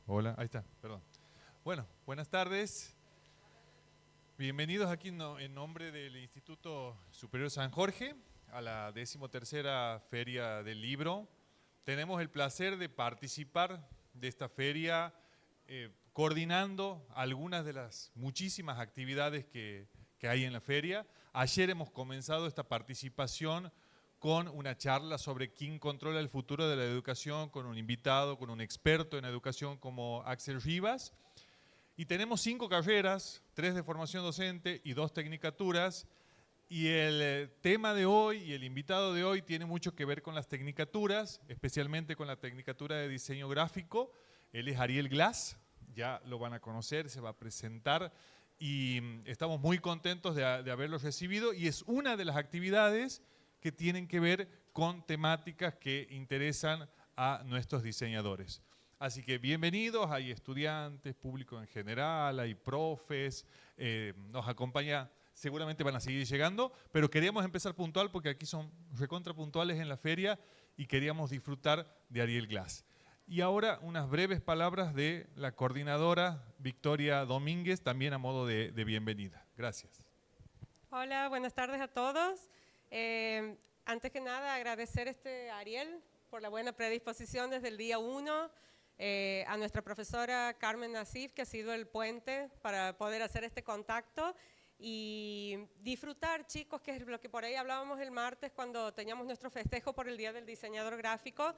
Hola, ahí está, perdón. Bueno, buenas tardes. Bienvenidos aquí en nombre del Instituto Superior San Jorge a la 13ª Feria del Libro. Tenemos el placer de participar de esta feria coordinando algunas de las muchísimas actividades que hay en la feria. Ayer hemos comenzado esta participación con una charla sobre quién controla el futuro de la educación, con un invitado, con un experto en educación como Axel Rivas. Y tenemos 5 carreras, 3 de formación docente y 2 tecnicaturas. Y el tema de hoy y el invitado de hoy tiene mucho que ver con las tecnicaturas, especialmente con la tecnicatura de diseño gráfico. Él es Ariel Glass, ya lo van a conocer, se va a presentar y estamos muy contentos de haberlo recibido y es una de las actividades que tienen que ver con temáticas que interesan a nuestros diseñadores. Así que bienvenidos, hay estudiantes, público en general, hay profes, nos acompaña, seguramente van a seguir llegando, pero queríamos empezar puntual porque aquí son recontra puntuales en la feria y queríamos disfrutar de Ariel Glass. Y ahora unas breves palabras de la coordinadora Victoria Domínguez, también a modo de bienvenida. Gracias. Hola, buenas tardes a todos. Antes que nada, agradecer a Ariel por la buena predisposición desde el día 1, a nuestra profesora Carmen Nasif, que ha sido el puente para poder hacer este contacto y disfrutar, chicos, que es lo que por ahí hablábamos el martes cuando teníamos nuestro festejo por el Día del Diseñador Gráfico.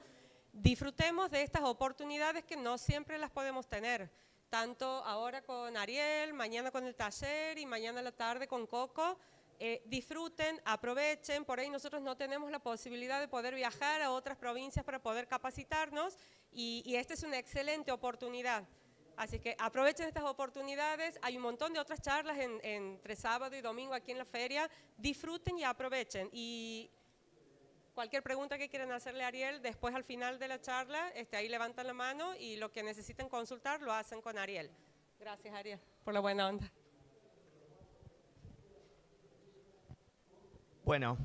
Disfrutemos de estas oportunidades que no siempre las podemos tener, tanto ahora con Ariel, mañana con el taller y mañana a la tarde con Coco. Disfruten, aprovechen, por ahí nosotros no tenemos la posibilidad de poder viajar a otras provincias para poder capacitarnos y esta es una excelente oportunidad. Así que aprovechen estas oportunidades, hay un montón de otras charlas entre sábado y domingo aquí en la feria, disfruten y aprovechen. Y cualquier pregunta que quieran hacerle a Ariel, después al final de la charla, ahí levantan la mano y lo que necesiten consultar lo hacen con Ariel. Gracias, Ariel, por la buena onda. Bueno,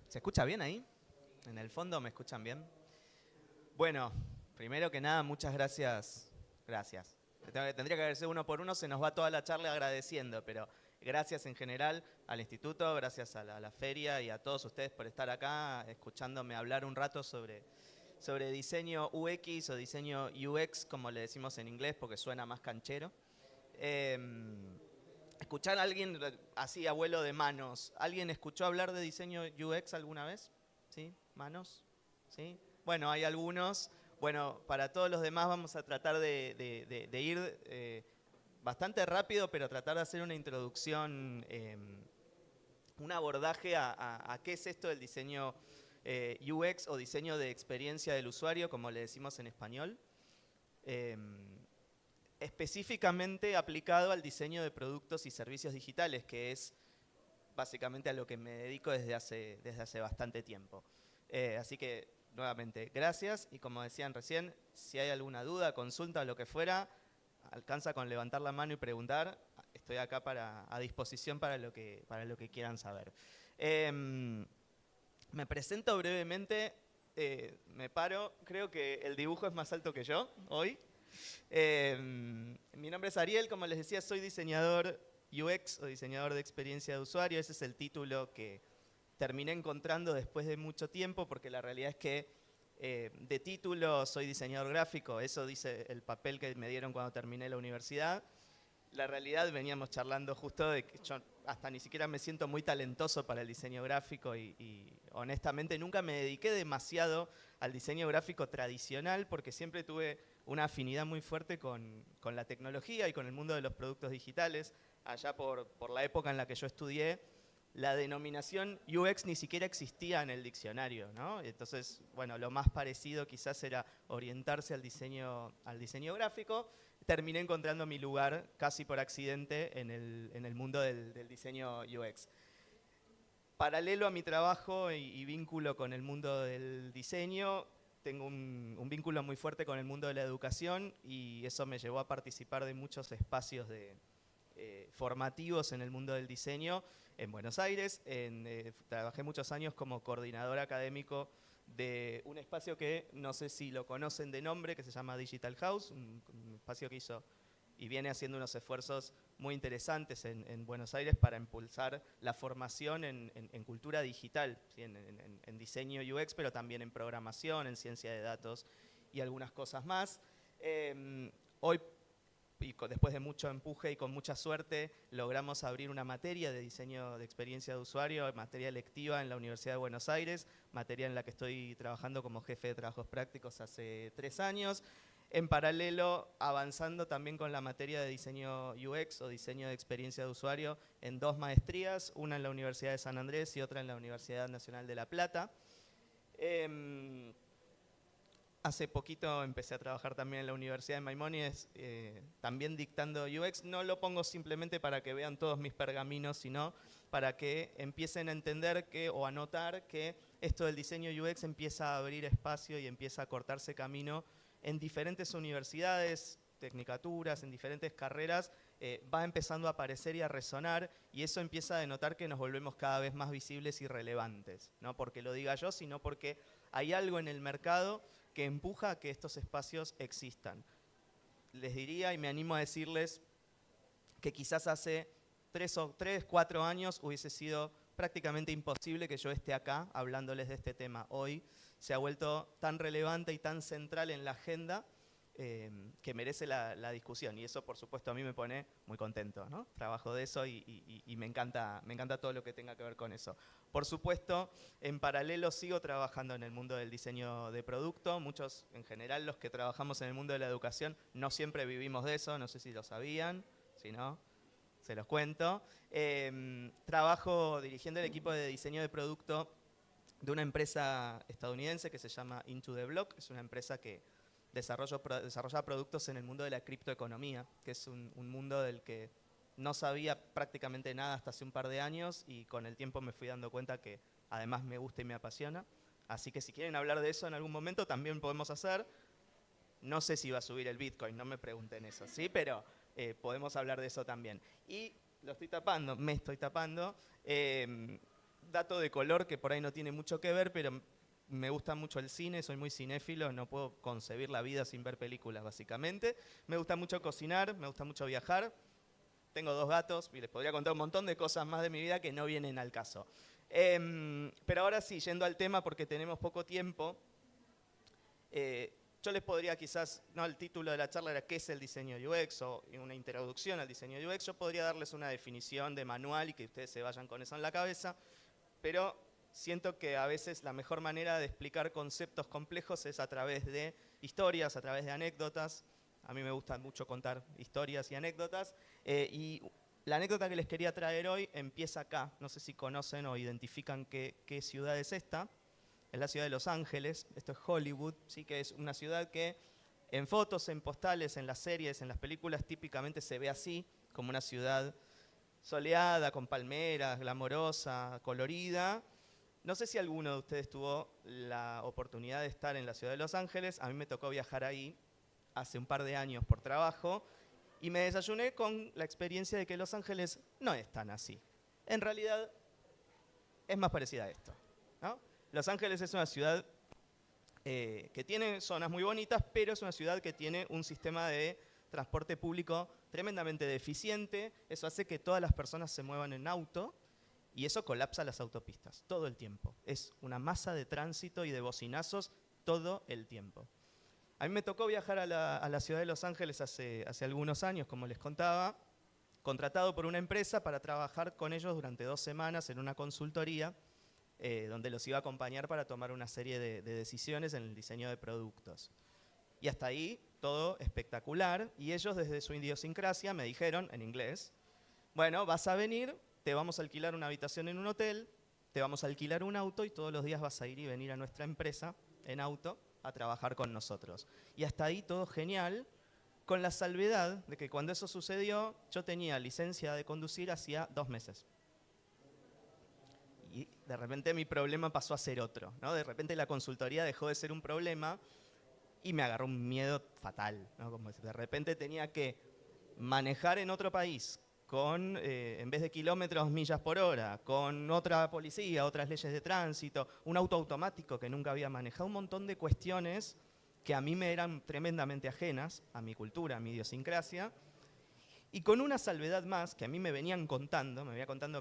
¿se escucha bien ahí? ¿En el fondo me escuchan bien? Bueno, primero que nada, muchas gracias. Gracias. Tendría que agradecer uno por uno, se nos va toda la charla agradeciendo, pero gracias en general al instituto, gracias a la feria y a todos ustedes por estar acá escuchándome hablar un rato sobre diseño UX o diseño UX, como le decimos en inglés, porque suena más canchero. Escuchar a alguien así, abuelo de manos. ¿Alguien escuchó hablar de diseño UX alguna vez? ¿Sí? ¿Manos? ¿Sí? Bueno, hay algunos. Bueno, para todos los demás vamos a tratar de ir bastante rápido, pero tratar de hacer una introducción, un abordaje a qué es esto del diseño UX o diseño de experiencia del usuario, como le decimos en español. Específicamente aplicado al diseño de productos y servicios digitales, que es básicamente a lo que me dedico desde hace bastante tiempo. Así que, nuevamente, gracias. Y como decían recién, si hay alguna duda, consulta o lo que fuera, alcanza con levantar la mano y preguntar. Estoy acá a disposición para lo que quieran saber. Me presento brevemente. Me paro. Creo que el dibujo es más alto que yo hoy. Mi nombre es Ariel, como les decía, soy diseñador UX o diseñador de experiencia de usuario. Ese es el título que terminé encontrando después de mucho tiempo, porque la realidad es que de título soy diseñador gráfico, eso dice el papel que me dieron cuando terminé la universidad. La realidad, veníamos charlando justo de que yo hasta ni siquiera me siento muy talentoso para el diseño gráfico y honestamente nunca me dediqué demasiado al diseño gráfico tradicional porque siempre tuve una afinidad muy fuerte con la tecnología y con el mundo de los productos digitales. Allá por la época en la que yo estudié, la denominación UX ni siquiera existía en el diccionario, ¿no? Entonces, bueno, lo más parecido quizás era orientarse al diseño gráfico. Terminé encontrando mi lugar casi por accidente en el mundo del diseño UX. Paralelo a mi trabajo y vínculo con el mundo del diseño, tengo un vínculo muy fuerte con el mundo de la educación y eso me llevó a participar de muchos espacios formativos en el mundo del diseño en Buenos Aires. Trabajé muchos años como coordinador académico de un espacio que no sé si lo conocen de nombre, que se llama Digital House, un espacio que hizo y viene haciendo unos esfuerzos muy interesantes en Buenos Aires para impulsar la formación en cultura digital, ¿sí? En diseño UX, pero también en programación, en ciencia de datos y algunas cosas más. Hoy, y después de mucho empuje y con mucha suerte, logramos abrir una materia de diseño de experiencia de usuario, materia electiva en la Universidad de Buenos Aires, materia en la que estoy trabajando como jefe de trabajos prácticos hace 3 años. En paralelo, avanzando también con la materia de diseño UX o diseño de experiencia de usuario en 2 maestrías, una en la Universidad de San Andrés y otra en la Universidad Nacional de La Plata. Hace poquito empecé a trabajar también en la Universidad de Maimónides, también dictando UX. No lo pongo simplemente para que vean todos mis pergaminos, sino para que empiecen a entender o a notar que esto del diseño UX empieza a abrir espacio y empieza a cortarse camino en diferentes universidades, tecnicaturas, en diferentes carreras, va empezando a aparecer y a resonar, y eso empieza a denotar que nos volvemos cada vez más visibles y relevantes. No porque lo diga yo, sino porque hay algo en el mercado que empuja a que estos espacios existan. Les diría y me animo a decirles que quizás hace 4 años hubiese sido prácticamente imposible que yo esté acá hablándoles de este tema. Hoy se ha vuelto tan relevante y tan central en la agenda que merece la discusión. Y eso, por supuesto, a mí me pone muy contento, ¿no? Trabajo de eso y me encanta todo lo que tenga que ver con eso. Por supuesto, en paralelo sigo trabajando en el mundo del diseño de producto. Muchos, en general, los que trabajamos en el mundo de la educación, no siempre vivimos de eso. No sé si lo sabían. Si no, se los cuento. Trabajo dirigiendo el equipo de diseño de producto de una empresa estadounidense que se llama Into the Block. Es una empresa que desarrolla productos en el mundo de la criptoeconomía, que es un mundo del que no sabía prácticamente nada hasta hace un par de años, y con el tiempo me fui dando cuenta que además me gusta y me apasiona. Así que si quieren hablar de eso en algún momento también podemos hacer. No sé si va a subir el Bitcoin, no me pregunten eso, ¿sí? Pero podemos hablar de eso también. Y me estoy tapando. Dato de color que por ahí no tiene mucho que ver, pero me gusta mucho el cine, soy muy cinéfilo, no puedo concebir la vida sin ver películas, básicamente. Me gusta mucho cocinar, me gusta mucho viajar. Tengo 2 gatos y les podría contar un montón de cosas más de mi vida que no vienen al caso. Pero ahora sí, yendo al tema porque tenemos poco tiempo, yo les podría quizás, no, el título de la charla era ¿qué es el diseño UX? O una introducción al diseño UX. Yo podría darles una definición de manual y que ustedes se vayan con eso en la cabeza, pero siento que a veces la mejor manera de explicar conceptos complejos es a través de historias, a través de anécdotas. A mí me gusta mucho contar historias y anécdotas. Y la anécdota que les quería traer hoy empieza acá. No sé si conocen o identifican qué ciudad es esta. Es la ciudad de Los Ángeles. Esto es Hollywood, ¿sí? Que es una ciudad que en fotos, en postales, en las series, en las películas típicamente se ve así, como una ciudad soleada, con palmeras, glamorosa, colorida. No sé si alguno de ustedes tuvo la oportunidad de estar en la ciudad de Los Ángeles. A mí me tocó viajar ahí hace un par de años por trabajo y me desayuné con la experiencia de que Los Ángeles no es tan así. En realidad es más parecida a esto, ¿no? Los Ángeles es una ciudad que tiene zonas muy bonitas, pero es una ciudad que tiene un sistema de transporte público tremendamente deficiente. Eso hace que todas las personas se muevan en auto. Y eso colapsa las autopistas todo el tiempo. Es una masa de tránsito y de bocinazos todo el tiempo. A mí me tocó viajar a la ciudad de Los Ángeles hace algunos años, como les contaba, contratado por una empresa para trabajar con ellos durante 2 semanas en una consultoría donde los iba a acompañar para tomar una serie de decisiones en el diseño de productos. Y hasta ahí todo espectacular. Y ellos desde su idiosincrasia me dijeron en inglés, bueno, vas a venir, te vamos a alquilar una habitación en un hotel, te vamos a alquilar un auto y todos los días vas a ir y venir a nuestra empresa en auto a trabajar con nosotros. Y hasta ahí todo genial, con la salvedad de que cuando eso sucedió, yo tenía licencia de conducir hacía 2 meses. Y de repente mi problema pasó a ser otro, ¿no? De repente la consultoría dejó de ser un problema y me agarró un miedo fatal, ¿no? Como si de repente tenía que manejar en otro país con, en vez de kilómetros, millas por hora, con otra policía, otras leyes de tránsito, un auto automático que nunca había manejado, un montón de cuestiones que a mí me eran tremendamente ajenas, a mi cultura, a mi idiosincrasia, y con una salvedad más que a mí me venía contando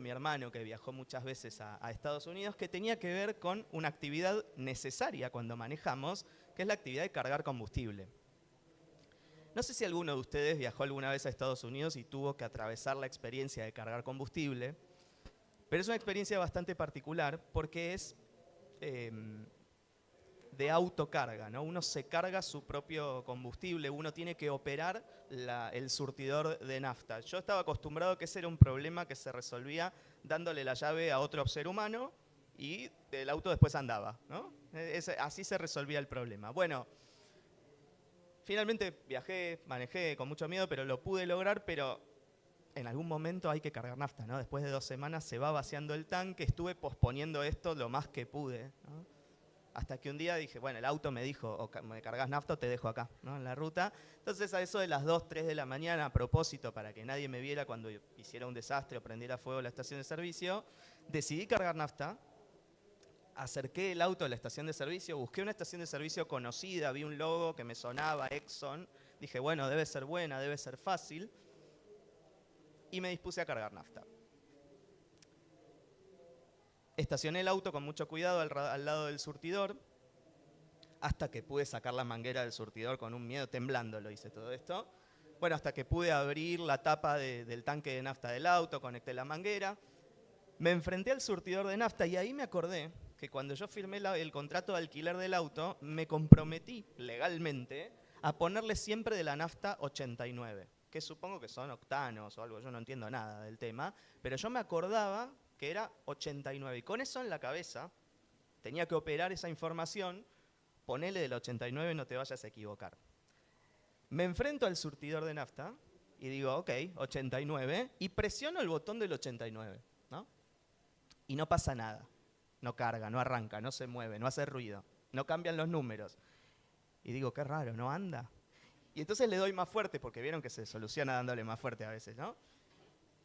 mi hermano que viajó muchas veces a Estados Unidos, que tenía que ver con una actividad necesaria cuando manejamos, que es la actividad de cargar combustible. No sé si alguno de ustedes viajó alguna vez a Estados Unidos y tuvo que atravesar la experiencia de cargar combustible, pero es una experiencia bastante particular porque es de autocarga, ¿no? Uno se carga su propio combustible, uno tiene que operar el surtidor de nafta. Yo estaba acostumbrado a que ese era un problema que se resolvía dándole la llave a otro ser humano y el auto después andaba, ¿no? Así se resolvía el problema. Bueno, finalmente viajé, manejé con mucho miedo, pero lo pude lograr, pero en algún momento hay que cargar nafta, ¿no? Después de 2 semanas se va vaciando el tanque, estuve posponiendo esto lo más que pude, ¿no? Hasta que un día dije, bueno, el auto me dijo, o me cargas nafta o te dejo acá, ¿no? En la ruta. Entonces a eso de las 2, 3 de la mañana, a propósito, para que nadie me viera cuando hiciera un desastre o prendiera fuego la estación de servicio, decidí cargar nafta, acerqué el auto a la estación de servicio, busqué una estación de servicio conocida, vi un logo que me sonaba, Exxon, dije, bueno, debe ser buena, debe ser fácil, y me dispuse a cargar nafta. Estacioné el auto con mucho cuidado al lado del surtidor, hasta que pude sacar la manguera del surtidor con un miedo, temblando lo hice todo esto. Bueno, hasta que pude abrir la tapa del tanque de nafta del auto, conecté la manguera, me enfrenté al surtidor de nafta y ahí me acordé que cuando yo firmé el contrato de alquiler del auto, me comprometí legalmente a ponerle siempre de la nafta 89, que supongo que son octanos o algo, yo no entiendo nada del tema, pero yo me acordaba que era 89. Y con eso en la cabeza, tenía que operar esa información, ponele del 89, no te vayas a equivocar. Me enfrento al surtidor de nafta y digo, ok, 89, y presiono el botón del 89, ¿no? Y no pasa nada. No carga, no arranca, no se mueve, no hace ruido, no cambian los números. Y digo, qué raro, no anda. Y entonces le doy más fuerte, porque vieron que se soluciona dándole más fuerte a veces, ¿no?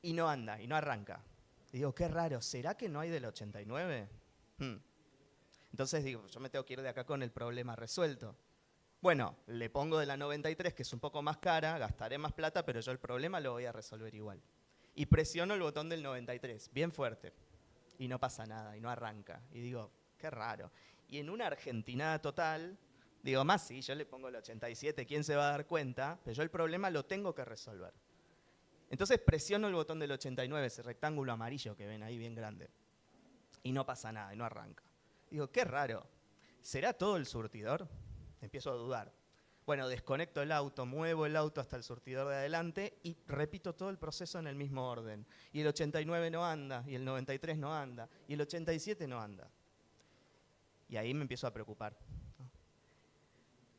Y no anda, y no arranca. Y digo, qué raro, ¿será que no hay del 89? Entonces digo, yo me tengo que ir de acá con el problema resuelto. Bueno, le pongo de la 93, que es un poco más cara, gastaré más plata, pero yo el problema lo voy a resolver igual. Y presiono el botón del 93, bien fuerte. Y no pasa nada, y no arranca. Y digo, qué raro. Y en una argentinada total, digo, más sí, yo le pongo el 87, ¿quién se va a dar cuenta? Pero yo el problema lo tengo que resolver. Entonces presiono el botón del 89, ese rectángulo amarillo que ven ahí bien grande. Y no pasa nada, y no arranca. Digo, qué raro. ¿Será todo el surtidor? Empiezo a dudar. Bueno, desconecto el auto, muevo el auto hasta el surtidor de adelante y repito todo el proceso en el mismo orden. Y el 89 no anda, y el 93 no anda, y el 87 no anda. Y ahí me empiezo a preocupar.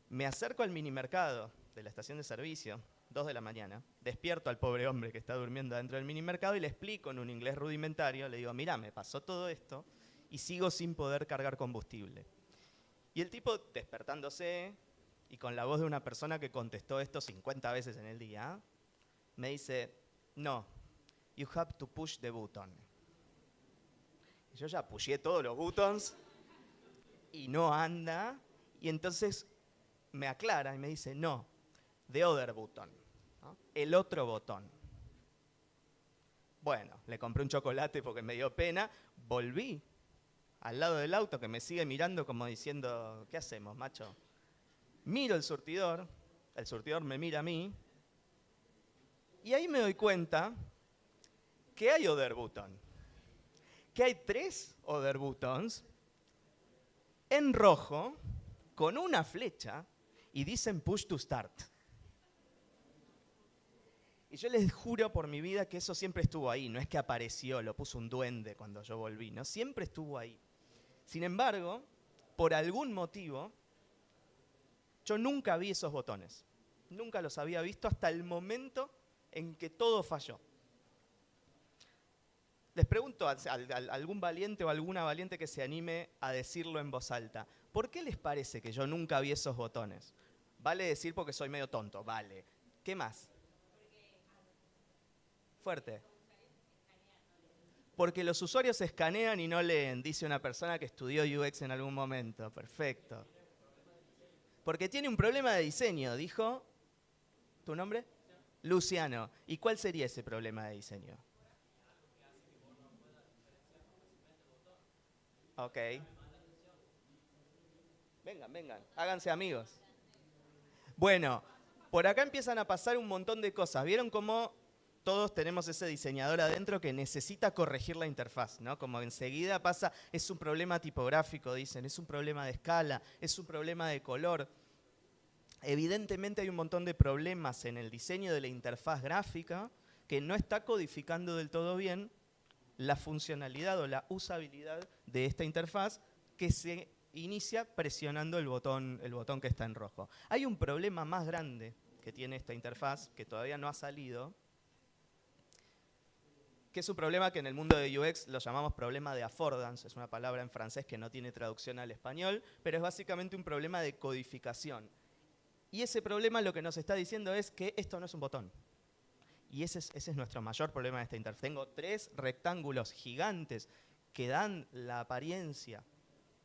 Me acerco al minimercado de la estación de servicio, 2 de la mañana, despierto al pobre hombre que está durmiendo dentro del minimercado y le explico en un inglés rudimentario, le digo, mirá, me pasó todo esto y sigo sin poder cargar combustible. Y el tipo, despertándose y con la voz de una persona que contestó esto 50 veces en el día, me dice, no, you have to push the button. Y yo ya pushé todos los buttons y no anda, y entonces me aclara y me dice, no, the other button, ¿no? El otro botón. Bueno, le compré un chocolate porque me dio pena, volví al lado del auto que me sigue mirando como diciendo, ¿qué hacemos, macho? Miro el surtidor me mira a mí, y ahí me doy cuenta que hay other button, que hay 3 other buttons en rojo con una flecha y dicen push to start. Y yo les juro por mi vida que eso siempre estuvo ahí, no es que apareció, lo puso un duende cuando yo volví, no, siempre estuvo ahí. Sin embargo, por algún motivo, yo nunca vi esos botones. Nunca los había visto hasta el momento en que todo falló. Les pregunto a algún valiente o alguna valiente que se anime a decirlo en voz alta. ¿Por qué les parece que yo nunca vi esos botones? Vale decir porque soy medio tonto, vale. ¿Qué más? Fuerte. Porque los usuarios escanean y no leen, dice una persona que estudió UX en algún momento. Perfecto. Porque tiene un problema de diseño, dijo. ¿Tu nombre? Luciano. ¿Y cuál sería ese problema de diseño? Ok. Vengan, háganse amigos. Bueno, por acá empiezan a pasar un montón de cosas. ¿Vieron cómo todos tenemos ese diseñador adentro que necesita corregir la interfaz, ¿no? Como enseguida pasa, es un problema tipográfico, dicen, es un problema de escala, es un problema de color. Evidentemente hay un montón de problemas en el diseño de la interfaz gráfica que no está codificando del todo bien la funcionalidad o la usabilidad de esta interfaz que se inicia presionando el botón que está en rojo. Hay un problema más grande que tiene esta interfaz, que todavía no ha salido, que es un problema que en el mundo de UX lo llamamos problema de affordance, es una palabra en francés que no tiene traducción al español, pero es básicamente un problema de codificación. Y ese problema lo que nos está diciendo es que esto no es un botón. Y ese es nuestro mayor problema de esta interfaz. Tengo 3 rectángulos gigantes que dan la apariencia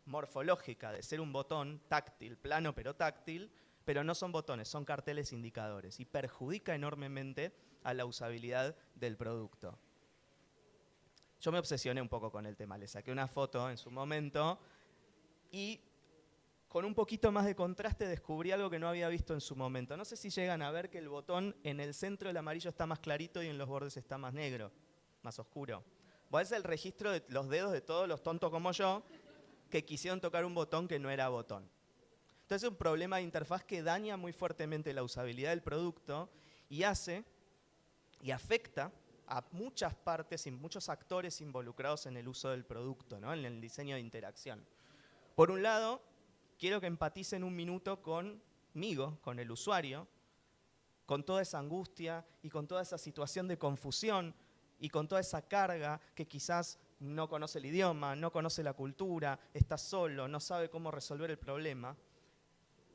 morfológica de ser un botón táctil, plano pero táctil, pero no son botones, son carteles indicadores y perjudica enormemente a la usabilidad del producto. Yo me obsesioné un poco con el tema, le saqué una foto en su momento y con un poquito más de contraste descubrí algo que no había visto en su momento. No sé si llegan a ver que el botón en el centro del amarillo está más clarito y en los bordes está más negro, más oscuro. Es el registro de los dedos de todos los tontos como yo que quisieron tocar un botón que no era botón. Entonces es un problema de interfaz que daña muy fuertemente la usabilidad del producto y hace y afecta a muchas partes y muchos actores involucrados en el uso del producto, ¿no? En el diseño de interacción. Por un lado, quiero que empaticen un minuto conmigo, con el usuario, con toda esa angustia y con toda esa situación de confusión y con toda esa carga que quizás no conoce el idioma, no conoce la cultura, está solo, no sabe cómo resolver el problema.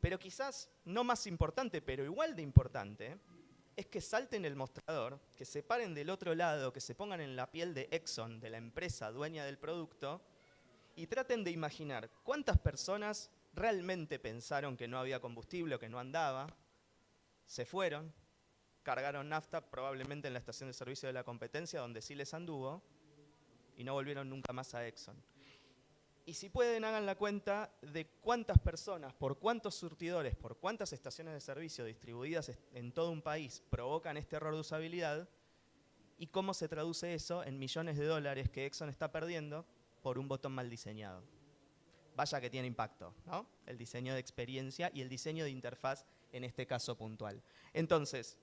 Pero quizás, no más importante, pero igual de importante, es que salten el mostrador, que se paren del otro lado, que se pongan en la piel de Exxon, de la empresa dueña del producto, y traten de imaginar cuántas personas realmente pensaron que no había combustible o que no andaba, se fueron, cargaron nafta probablemente en la estación de servicio de la competencia donde sí les anduvo y no volvieron nunca más a Exxon. Y si pueden, hagan la cuenta de cuántas personas, por cuántos surtidores, por cuántas estaciones de servicio distribuidas en todo un país provocan este error de usabilidad y cómo se traduce eso en millones de dólares que Exxon está perdiendo por un botón mal diseñado. Vaya que tiene impacto, ¿no? El diseño de experiencia y el diseño de interfaz en este caso puntual. Entonces,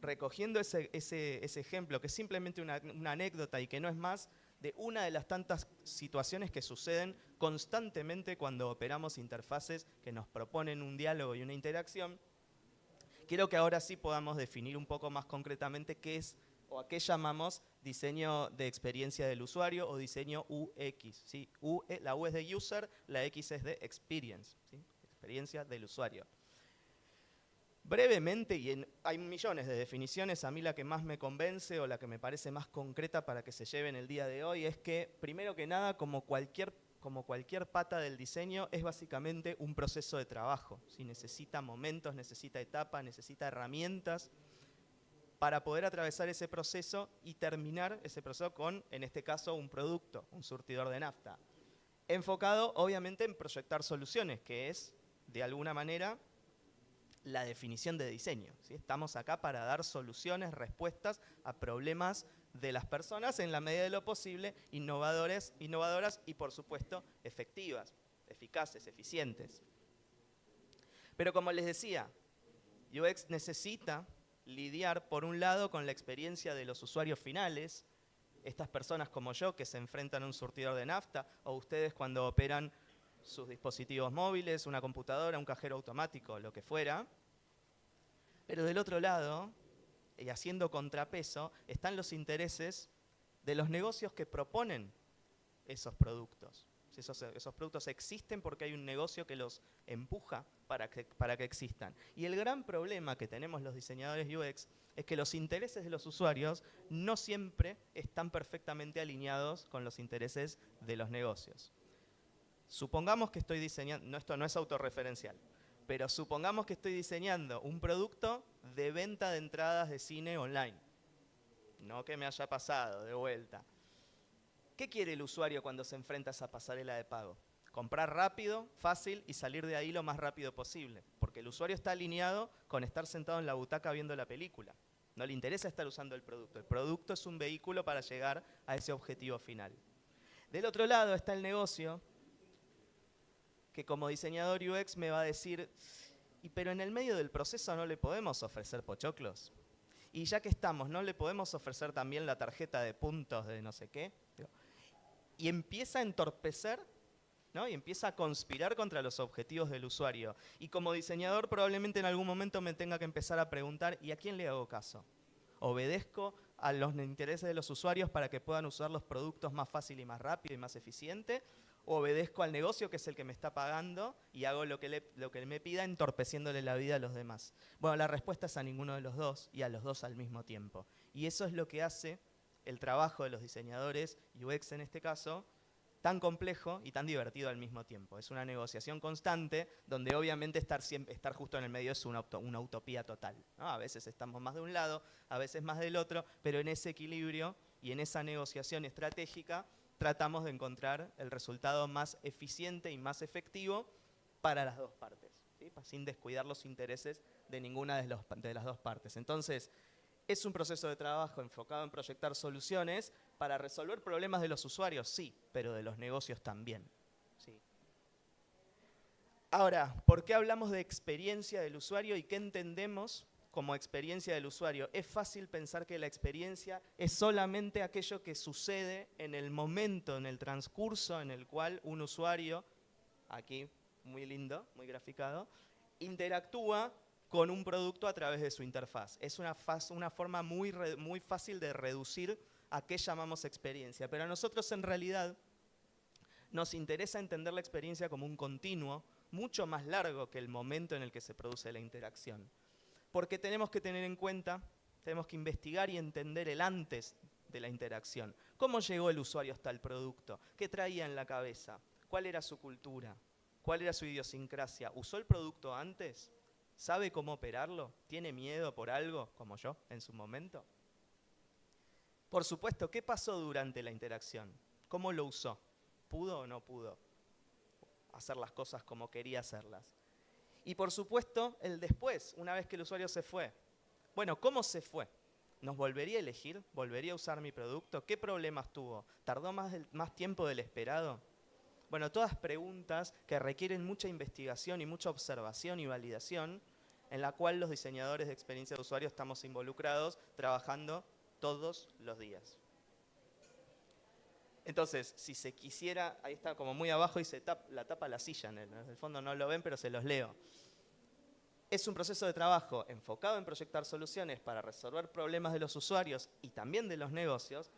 recogiendo ese ejemplo, que es simplemente una anécdota y que no es más, de una de las tantas situaciones que suceden constantemente cuando operamos interfaces que nos proponen un diálogo y una interacción, quiero que ahora sí podamos definir un poco más concretamente qué es o a qué llamamos diseño de experiencia del usuario o diseño UX. ¿Sí? La U es de user, la X es de experience, ¿sí? Experiencia del usuario. Brevemente, y hay millones de definiciones, a mí la que más me convence o la que me parece más concreta para que se lleve en el día de hoy es que, primero que nada, como cualquier pata del diseño, es básicamente un proceso de trabajo. ¿Sí? Necesita momentos, necesita etapas, necesita herramientas para poder atravesar ese proceso y terminar ese proceso con, en este caso, un producto, un surtidor de nafta. Enfocado, obviamente, en proyectar soluciones, que es, de alguna manera, la definición de diseño. ¿Sí? Estamos acá para dar soluciones, respuestas a problemas de las personas en la medida de lo posible, innovadoras y, por supuesto, efectivas, eficaces, eficientes. Pero como les decía, UX necesita lidiar, por un lado, con la experiencia de los usuarios finales, estas personas como yo que se enfrentan a un surtidor de nafta, o ustedes cuando operan sus dispositivos móviles, una computadora, un cajero automático, lo que fuera. Pero del otro lado, y haciendo contrapeso, están los intereses de los negocios que proponen esos productos. Esos productos existen porque hay un negocio que los empuja para que existan. Y el gran problema que tenemos los diseñadores UX es que los intereses de los usuarios no siempre están perfectamente alineados con los intereses de los negocios. Supongamos que estoy diseñando, esto no es autorreferencial, pero supongamos que estoy diseñando un producto de venta de entradas de cine online. No que me haya pasado de vuelta. ¿Qué quiere el usuario cuando se enfrenta a esa pasarela de pago? Comprar rápido, fácil y salir de ahí lo más rápido posible. Porque el usuario está alineado con estar sentado en la butaca viendo la película. No le interesa estar usando el producto. El producto es un vehículo para llegar a ese objetivo final. Del otro lado está el negocio, que como diseñador UX me va a decir, pero en el medio del proceso no le podemos ofrecer pochoclos. Y ya que estamos, ¿no le podemos ofrecer también la tarjeta de puntos de no sé qué? Y empieza a entorpecer, ¿no? Y empieza a conspirar contra los objetivos del usuario. Y como diseñador probablemente en algún momento me tenga que empezar a preguntar, ¿y a quién le hago caso? ¿Obedezco a los intereses de los usuarios para que puedan usar los productos más fácil y más rápido y más eficiente? ¿O obedezco al negocio, que es el que me está pagando, y hago lo que me pida, entorpeciéndole la vida a los demás? Bueno, la respuesta es a ninguno de los dos, y a los dos al mismo tiempo. Y eso es lo que hace el trabajo de los diseñadores, UX en este caso, tan complejo y tan divertido al mismo tiempo. Es una negociación constante donde obviamente estar justo en el medio es una utopía total, ¿no? A veces estamos más de un lado, a veces más del otro, pero en ese equilibrio y en esa negociación estratégica tratamos de encontrar el resultado más eficiente y más efectivo para las dos partes, ¿sí? Sin descuidar los intereses de ninguna de las dos partes. Entonces, ¿es un proceso de trabajo enfocado en proyectar soluciones para resolver problemas de los usuarios? Sí, pero de los negocios también. Sí. Ahora, ¿por qué hablamos de experiencia del usuario y qué entendemos como experiencia del usuario? Es fácil pensar que la experiencia es solamente aquello que sucede en el momento, en el transcurso en el cual un usuario, aquí muy lindo, muy graficado, interactúa con un producto a través de su interfaz. Es una forma muy fácil de reducir a qué llamamos experiencia. Pero a nosotros en realidad nos interesa entender la experiencia como un continuo mucho más largo que el momento en el que se produce la interacción. Porque tenemos que tener en cuenta, tenemos que investigar y entender el antes de la interacción. ¿Cómo llegó el usuario hasta el producto? ¿Qué traía en la cabeza? ¿Cuál era su cultura? ¿Cuál era su idiosincrasia? ¿Usó el producto antes? ¿Sabe cómo operarlo? ¿Tiene miedo por algo, como yo, en su momento? Por supuesto, ¿qué pasó durante la interacción? ¿Cómo lo usó? ¿Pudo o no pudo hacer las cosas como quería hacerlas? Y por supuesto, el después, una vez que el usuario se fue. Bueno, ¿cómo se fue? ¿Nos volvería a elegir? ¿Volvería a usar mi producto? ¿Qué problemas tuvo? ¿Tardó más tiempo del esperado? Bueno, todas preguntas que requieren mucha investigación y mucha observación y validación, en la cual los diseñadores de experiencia de usuario estamos involucrados, trabajando todos los días. Entonces, si se quisiera, ahí está como muy abajo y la tapa la silla, en el fondo no lo ven, pero se los leo. Es un proceso de trabajo enfocado en proyectar soluciones para resolver problemas de los usuarios y también de los negocios,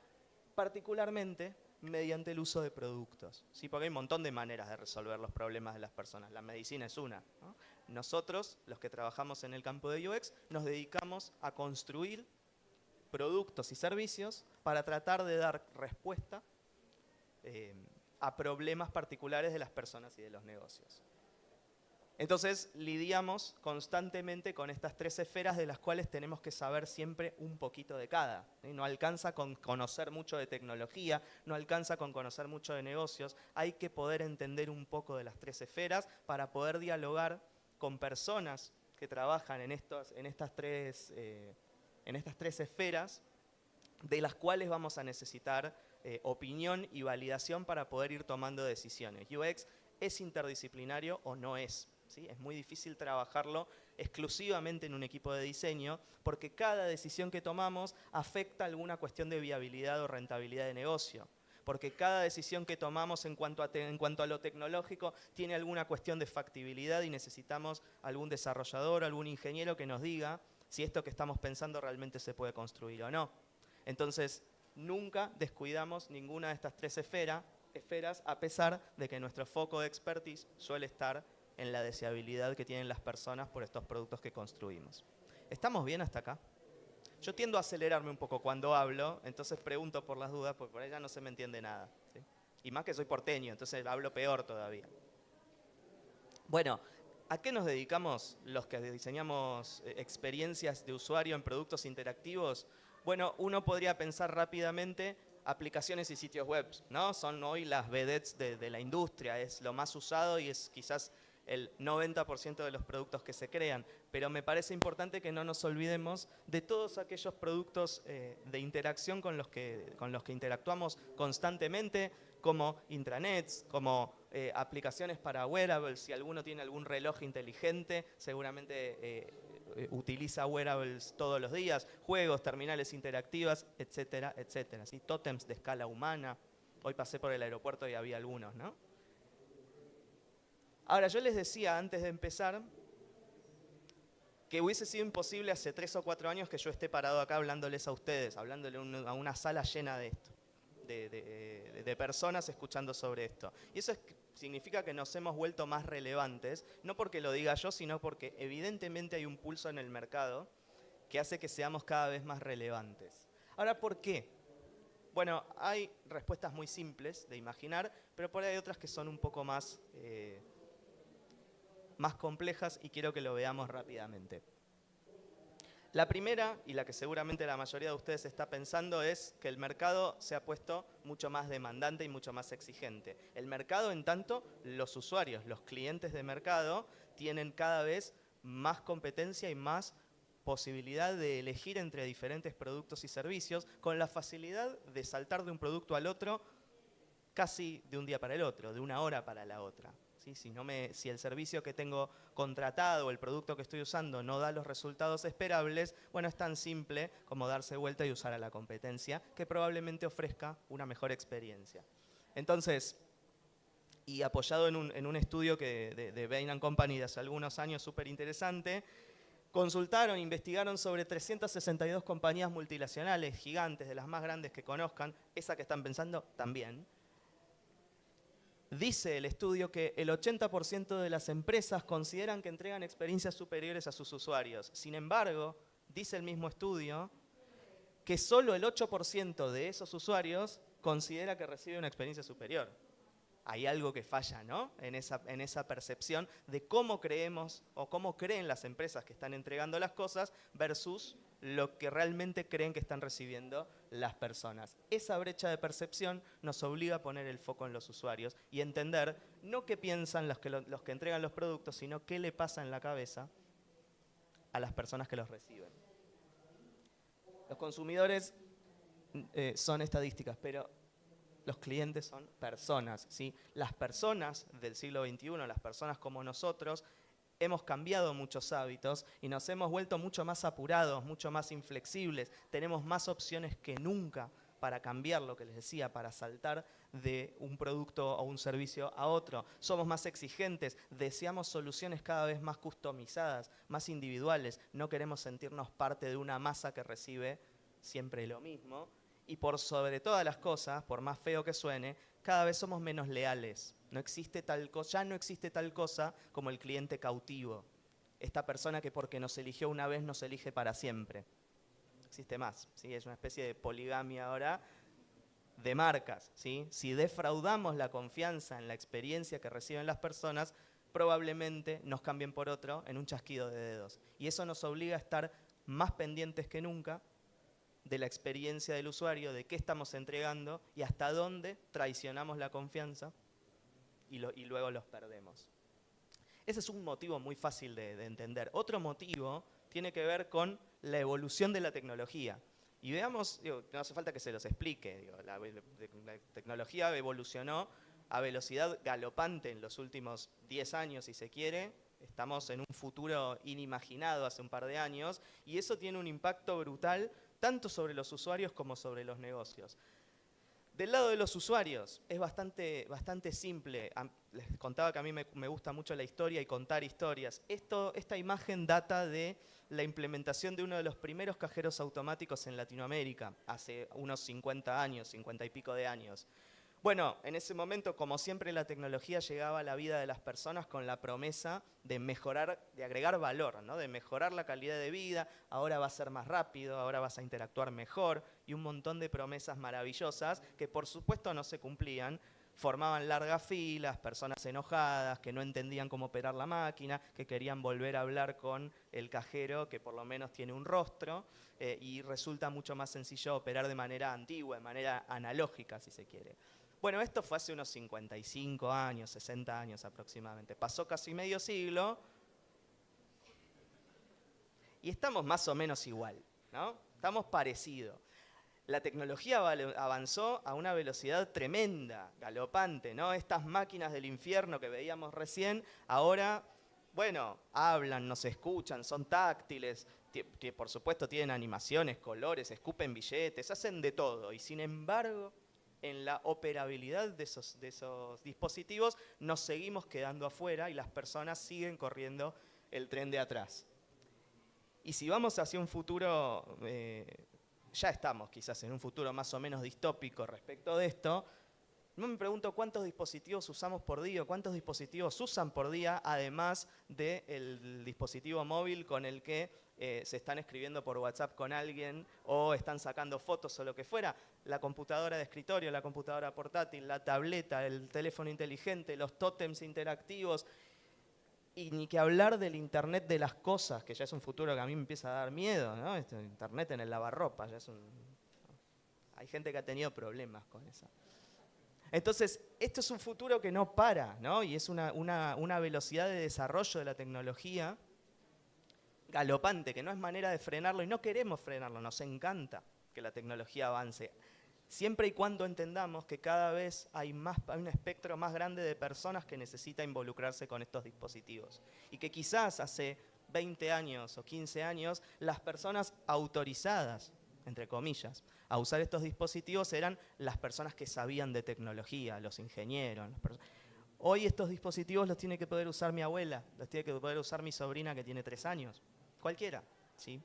particularmente mediante el uso de productos, ¿sí? Porque hay un montón de maneras de resolver los problemas de las personas. La medicina es una, ¿no? Nosotros, los que trabajamos en el campo de UX, nos dedicamos a construir productos y servicios para tratar de dar respuesta a problemas particulares de las personas y de los negocios. Entonces, lidiamos constantemente con estas tres esferas de las cuales tenemos que saber siempre un poquito de cada. No alcanza con conocer mucho de tecnología, no alcanza con conocer mucho de negocios. Hay que poder entender un poco de las tres esferas para poder dialogar con personas que trabajan en estas tres esferas, de las cuales vamos a necesitar opinión y validación para poder ir tomando decisiones. UX es interdisciplinario o no es. ¿Sí? Es muy difícil trabajarlo exclusivamente en un equipo de diseño porque cada decisión que tomamos afecta alguna cuestión de viabilidad o rentabilidad de negocio. Porque cada decisión que tomamos en cuanto a lo tecnológico tiene alguna cuestión de factibilidad y necesitamos algún desarrollador, algún ingeniero que nos diga si esto que estamos pensando realmente se puede construir o no. Entonces, nunca descuidamos ninguna de estas tres esferas esferas, a pesar de que nuestro foco de expertise suele estar en la deseabilidad que tienen las personas por estos productos que construimos. ¿Estamos bien hasta acá? Yo tiendo a acelerarme un poco cuando hablo, entonces pregunto por las dudas, porque por ahí ya no se me entiende nada, ¿sí? Y más que soy porteño, entonces hablo peor todavía. Bueno, ¿a qué nos dedicamos los que diseñamos experiencias de usuario en productos interactivos? Bueno, uno podría pensar rápidamente aplicaciones y sitios web, ¿no? Son hoy las vedettes de la industria, es lo más usado y es quizás el 90% de los productos que se crean. Pero me parece importante que no nos olvidemos de todos aquellos productos de interacción con los que interactuamos constantemente, como intranets, como aplicaciones para wearables. Si alguno tiene algún reloj inteligente, seguramente utiliza wearables todos los días, juegos, terminales interactivas, etcétera, etcétera. ¿Sí? Tótems de escala humana. Hoy pasé por el aeropuerto y había algunos, ¿no? Ahora, yo les decía antes de empezar que hubiese sido imposible hace 3 o 4 años que yo esté parado acá hablándoles a ustedes, hablándole a una sala llena de esto, de personas escuchando sobre esto. Y eso significa que nos hemos vuelto más relevantes, no porque lo diga yo, sino porque evidentemente hay un pulso en el mercado que hace que seamos cada vez más relevantes. Ahora, ¿por qué? Bueno, hay respuestas muy simples de imaginar, pero por ahí hay otras que son un poco más complejas y quiero que lo veamos rápidamente. La primera, y la que seguramente la mayoría de ustedes está pensando, es que el mercado se ha puesto mucho más demandante y mucho más exigente. El mercado, en tanto, los usuarios, los clientes de mercado, tienen cada vez más competencia y más posibilidad de elegir entre diferentes productos y servicios, con la facilidad de saltar de un producto al otro casi de un día para el otro, de una hora para la otra. ¿Sí? Si el servicio que tengo contratado o el producto que estoy usando no da los resultados esperables, bueno, es tan simple como darse vuelta y usar a la competencia, que probablemente ofrezca una mejor experiencia. Entonces, y apoyado en un estudio de Bain & Company de hace algunos años, súper interesante, consultaron, investigaron sobre 362 compañías multinacionales gigantes, de las más grandes que conozcan, esa que están pensando también. Dice el estudio que el 80% de las empresas consideran que entregan experiencias superiores a sus usuarios. Sin embargo, dice el mismo estudio que solo el 8% de esos usuarios considera que recibe una experiencia superior. Hay algo que falla, ¿no? En esa percepción de cómo creemos o cómo creen las empresas que están entregando las cosas versus lo que realmente creen que están recibiendo las personas. Esa brecha de percepción nos obliga a poner el foco en los usuarios y entender no qué piensan los que entregan los productos, sino qué le pasa en la cabeza a las personas que los reciben. Los consumidores son estadísticas, pero los clientes son personas, ¿sí? Las personas del siglo XXI, las personas como nosotros, hemos cambiado muchos hábitos y nos hemos vuelto mucho más apurados, mucho más inflexibles. Tenemos más opciones que nunca para cambiar lo que les decía, para saltar de un producto o un servicio a otro. Somos más exigentes, deseamos soluciones cada vez más customizadas, más individuales. No queremos sentirnos parte de una masa que recibe siempre lo mismo. Y por sobre todas las cosas, por más feo que suene, cada vez somos menos leales. Ya no existe tal cosa como el cliente cautivo. Esta persona que porque nos eligió una vez nos elige para siempre. No existe más, ¿sí? Es una especie de poligamia ahora de marcas, ¿sí? Si defraudamos la confianza en la experiencia que reciben las personas, probablemente nos cambien por otro en un chasquido de dedos. Y eso nos obliga a estar más pendientes que nunca de la experiencia del usuario, de qué estamos entregando y hasta dónde traicionamos la confianza y luego los perdemos. Ese es un motivo muy fácil de entender. Otro motivo tiene que ver con la evolución de la tecnología. Y veamos, no hace falta que se los explique, la tecnología evolucionó a velocidad galopante en los últimos 10 años, si se quiere. Estamos en un futuro inimaginado hace un par de años y eso tiene un impacto brutal tanto sobre los usuarios como sobre los negocios. Del lado de los usuarios es bastante simple. Les contaba que a mí me gusta mucho la historia y contar historias. Esta imagen data de la implementación de uno de los primeros cajeros automáticos en Latinoamérica, hace unos 50 años, 50 y pico de años. Bueno, en ese momento, como siempre, la tecnología llegaba a la vida de las personas con la promesa de mejorar, de agregar valor, ¿no? De mejorar la calidad de vida, ahora va a ser más rápido, ahora vas a interactuar mejor, y un montón de promesas maravillosas que por supuesto no se cumplían. Formaban largas filas, personas enojadas, que no entendían cómo operar la máquina, que querían volver a hablar con el cajero, que por lo menos tiene un rostro, y resulta mucho más sencillo operar de manera antigua, de manera analógica, si se quiere. Bueno, esto fue hace unos 55 años, 60 años aproximadamente. Pasó casi medio siglo y estamos más o menos igual, ¿no? Estamos parecidos. La tecnología avanzó a una velocidad tremenda, galopante, ¿no? Estas máquinas del infierno que veíamos recién, ahora, bueno, hablan, nos escuchan, son táctiles, por supuesto tienen animaciones, colores, escupen billetes, hacen de todo. Y sin embargo, en la operabilidad de esos dispositivos nos seguimos quedando afuera y las personas siguen corriendo el tren de atrás. Y si vamos hacia un futuro, ya estamos quizás en un futuro más o menos distópico respecto de esto, no me pregunto cuántos dispositivos usamos por día, cuántos dispositivos usan por día, además del dispositivo móvil con el que se están escribiendo por WhatsApp con alguien o están sacando fotos o lo que fuera. La computadora de escritorio, la computadora portátil, la tableta, el teléfono inteligente, los tótems interactivos. Y ni que hablar del Internet de las cosas, que ya es un futuro que a mí me empieza a dar miedo, ¿no? Internet en el lavarropa, ya es hay gente que ha tenido problemas con eso. Entonces, esto es un futuro que no para, ¿no? Y es una velocidad de desarrollo de la tecnología galopante, que no es manera de frenarlo, y no queremos frenarlo, nos encanta que la tecnología avance, siempre y cuando entendamos que cada vez hay un espectro más grande de personas que necesita involucrarse con estos dispositivos. Y que quizás hace 20 años o 15 años, las personas autorizadas, entre comillas, a usar estos dispositivos eran las personas que sabían de tecnología, los ingenieros. Hoy estos dispositivos los tiene que poder usar mi abuela, los tiene que poder usar mi sobrina que tiene 3 años, cualquiera, ¿sí?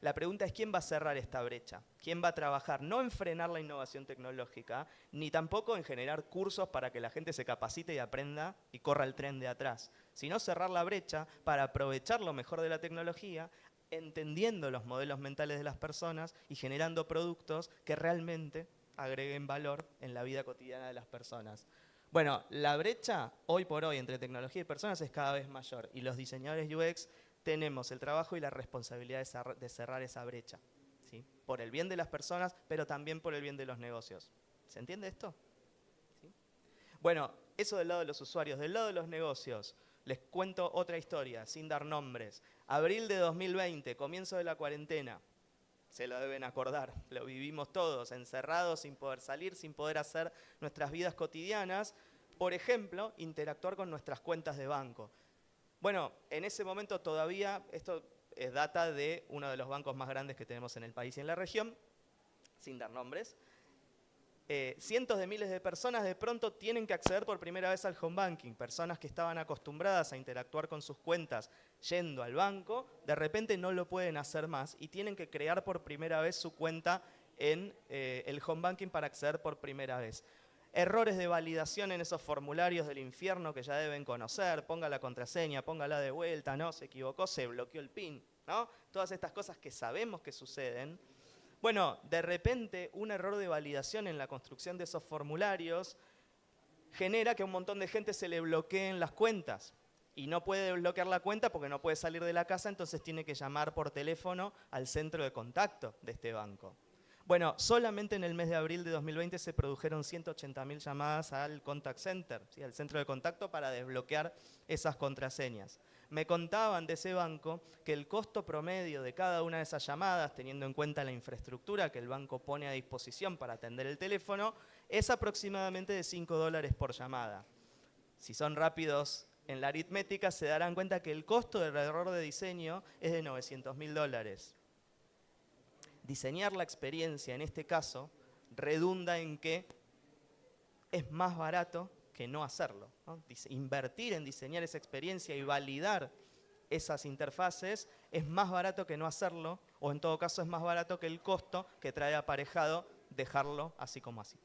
La pregunta es quién va a cerrar esta brecha, quién va a trabajar no en frenar la innovación tecnológica, ni tampoco en generar cursos para que la gente se capacite y aprenda y corra el tren de atrás, sino cerrar la brecha para aprovechar lo mejor de la tecnología, entendiendo los modelos mentales de las personas y generando productos que realmente agreguen valor en la vida cotidiana de las personas. Bueno, la brecha hoy por hoy entre tecnología y personas es cada vez mayor y los diseñadores UX tenemos el trabajo y la responsabilidad de cerrar esa brecha, ¿sí? Por el bien de las personas, pero también por el bien de los negocios. ¿Se entiende esto? ¿Sí? Bueno, eso del lado de los usuarios. Del lado de los negocios, les cuento otra historia, sin dar nombres. Abril de 2020, comienzo de la cuarentena. Se lo deben acordar, lo vivimos todos, encerrados, sin poder salir, sin poder hacer nuestras vidas cotidianas. Por ejemplo, interactuar con nuestras cuentas de banco. Bueno, en ese momento todavía, esto es data de uno de los bancos más grandes que tenemos en el país y en la región, sin dar nombres. Cientos de miles de personas de pronto tienen que acceder por primera vez al home banking. Personas que estaban acostumbradas a interactuar con sus cuentas yendo al banco, de repente no lo pueden hacer más y tienen que crear por primera vez su cuenta en el home banking para acceder por primera vez. Errores de validación en esos formularios del infierno que ya deben conocer, ponga la contraseña, póngala de vuelta, no, se equivocó, se bloqueó el PIN, ¿no? Todas estas cosas que sabemos que suceden. Bueno, de repente un error de validación en la construcción de esos formularios genera que a un montón de gente se le bloqueen las cuentas y no puede bloquear la cuenta porque no puede salir de la casa, entonces tiene que llamar por teléfono al centro de contacto de este banco. Bueno, solamente en el mes de abril de 2020 se produjeron 180.000 llamadas al contact center, ¿sí? Al centro de contacto para desbloquear esas contraseñas. Me contaban de ese banco que el costo promedio de cada una de esas llamadas, teniendo en cuenta la infraestructura que el banco pone a disposición para atender el teléfono, es aproximadamente de $5 por llamada. Si son rápidos en la aritmética, se darán cuenta que el costo del error de diseño es de $900.000. Diseñar la experiencia, en este caso, redunda en que es más barato que no hacerlo, ¿no? Invertir en diseñar esa experiencia y validar esas interfaces es más barato que no hacerlo, o en todo caso es más barato que el costo que trae aparejado dejarlo así como así.